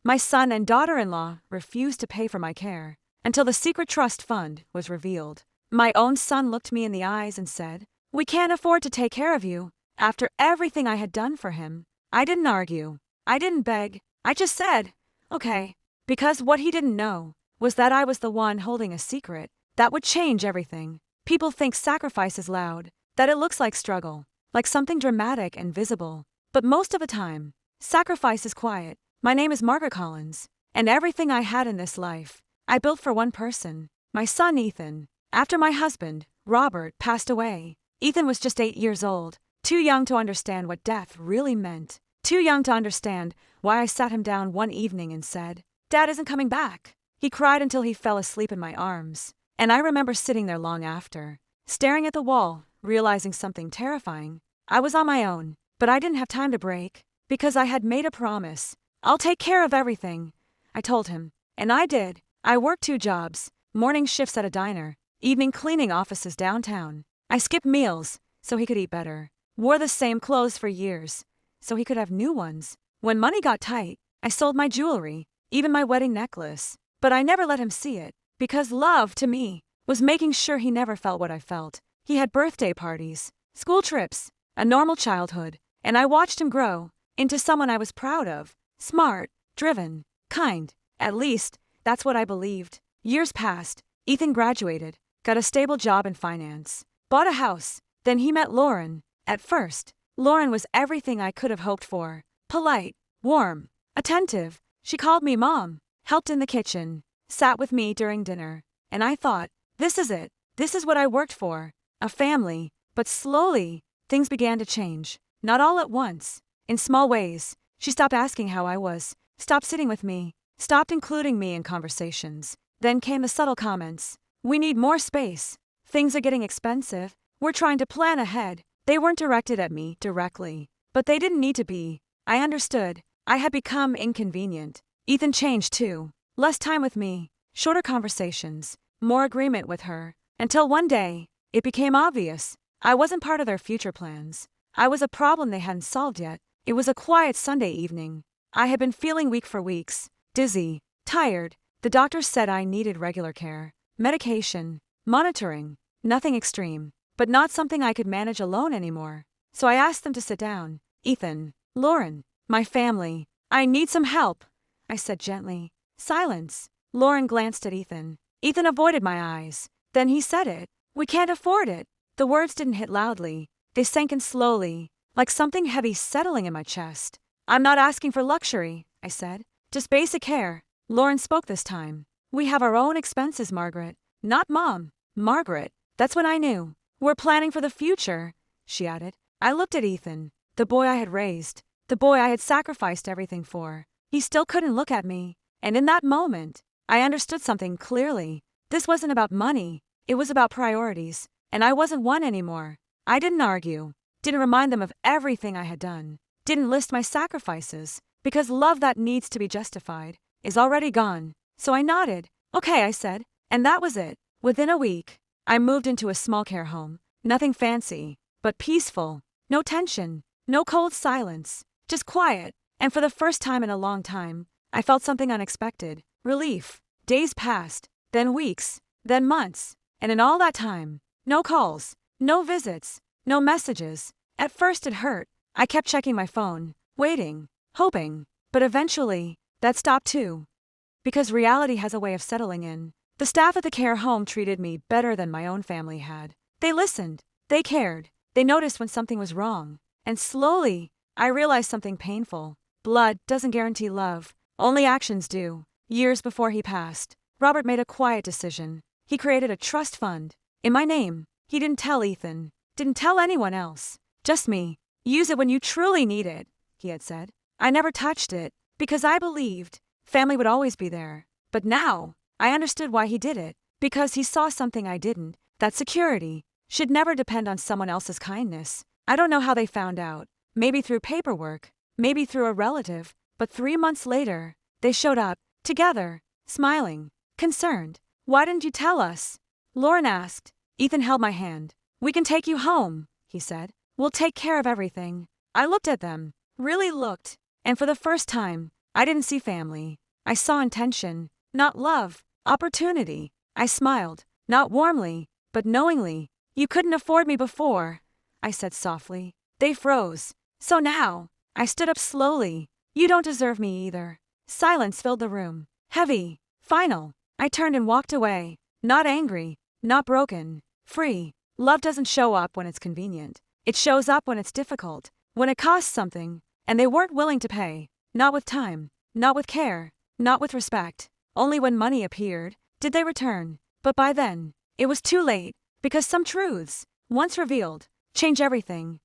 My son and daughter-in-law refused to pay for my care until the secret trust fund was revealed. My own son looked me in the eyes and said, "We can't afford to take care of you." After everything I had done for him, I didn't argue. I didn't beg. I just said, "Okay." Because what he didn't know was that I was the one holding a secret that would change everything. People think sacrifice is loud, that it looks like struggle, like something dramatic and visible. But most of the time, sacrifice is quiet. My name is Margaret Collins, and everything I had in this life, I built for one person, my son Ethan. After my husband, Robert, passed away, Ethan was just 8 years old, too young to understand what death really meant, too young to understand why I sat him down one evening and said, "Dad isn't coming back." He cried until he fell asleep in my arms, and I remember sitting there long after, staring at the wall, realizing something terrifying. I was on my own, but I didn't have time to break, because I had made a promise. "I'll take care of everything," I told him, and I did. I worked 2 jobs, morning shifts at a diner, evening cleaning offices downtown. I skipped meals so he could eat better, wore the same clothes for years so he could have new ones. When money got tight, I sold my jewelry, even my wedding necklace, but I never let him see it, because love, to me, was making sure he never felt what I felt. He had birthday parties, school trips, a normal childhood, and I watched him grow into someone I was proud of, smart, driven, kind. At least, that's what I believed. Years passed. Ethan graduated, got a stable job in finance, bought a house. Then he met Lauren. At first, Lauren was everything I could have hoped for. Polite, warm, attentive. She called me Mom, helped in the kitchen, sat with me during dinner, and I thought, this is it. This is what I worked for. A family. But slowly, things began to change. Not all at once. In small ways. She stopped asking how I was, stopped sitting with me, stopped including me in conversations. Then came the subtle comments. "We need more space. Things are getting expensive. We're trying to plan ahead." They weren't directed at me directly, but they didn't need to be. I understood. I had become inconvenient. Ethan changed too. Less time with me, shorter conversations, more agreement with her, until one day, it became obvious. I wasn't part of their future plans. I was a problem they hadn't solved yet. It was a quiet Sunday evening. I had been feeling weak for weeks, dizzy, tired. The doctor said I needed regular care, medication, monitoring, nothing extreme, but not something I could manage alone anymore. So I asked them to sit down. "Ethan, Lauren, my family, I need some help," I said gently. Silence. Lauren glanced at Ethan. Ethan avoided my eyes. Then he said it. "We can't afford it." The words didn't hit loudly. They sank in slowly, like something heavy settling in my chest. "I'm not asking for luxury," I said. "Just basic care." Lauren spoke this time. "We have our own expenses, Margaret." "Not Mom. Margaret." That's when I knew. "We're planning for the future," she added. I looked at Ethan, the boy I had raised, the boy I had sacrificed everything for. He still couldn't look at me, and in that moment, I understood something clearly. This wasn't about money, it was about priorities, and I wasn't one anymore. I didn't argue, didn't remind them of everything I had done, didn't list my sacrifices, because love that needs to be justified is already gone. So I nodded. "Okay," I said, and that was it. Within a week, I moved into a small care home. Nothing fancy, but peaceful. No tension, no cold silence, just quiet. And for the first time in a long time, I felt something unexpected. Relief. Days passed, then weeks, then months. And in all that time, no calls, no visits, no messages. At first it hurt. I kept checking my phone, waiting, hoping. But eventually, that stopped too. Because reality has a way of settling in. The staff at the care home treated me better than my own family had. They listened. They cared. They noticed when something was wrong. And slowly, I realized something painful. Blood doesn't guarantee love. Only actions do. Years before he passed, Robert made a quiet decision. He created a trust fund. In my name. He didn't tell Ethan. Didn't tell anyone else. Just me. "Use it when you truly need it," he had said. I never touched it, because I believed family would always be there. But now, I understood why he did it. Because he saw something I didn't. That security should never depend on someone else's kindness. I don't know how they found out. Maybe through paperwork. Maybe through a relative. But 3 months later, they showed up, together, smiling, concerned. "Why didn't you tell us?" Lauren asked. Ethan held my hand. "We can take you home," he said. "We'll take care of everything." I looked at them. Really looked. And for the first time, I didn't see family. I saw intention, not love, opportunity. I smiled, not warmly, but knowingly. You couldn't afford me before, I said softly. They froze. So now, I stood up slowly. You don't deserve me either. Silence filled the room. Heavy. Final. I turned and walked away. Not angry. Not broken. Free. Love doesn't show up when it's convenient. It shows up when it's difficult. When it costs something. And they weren't willing to pay. Not with time. Not with care. Not with respect. Only when money appeared did they return. But by then, it was too late. Because some truths, once revealed, change everything.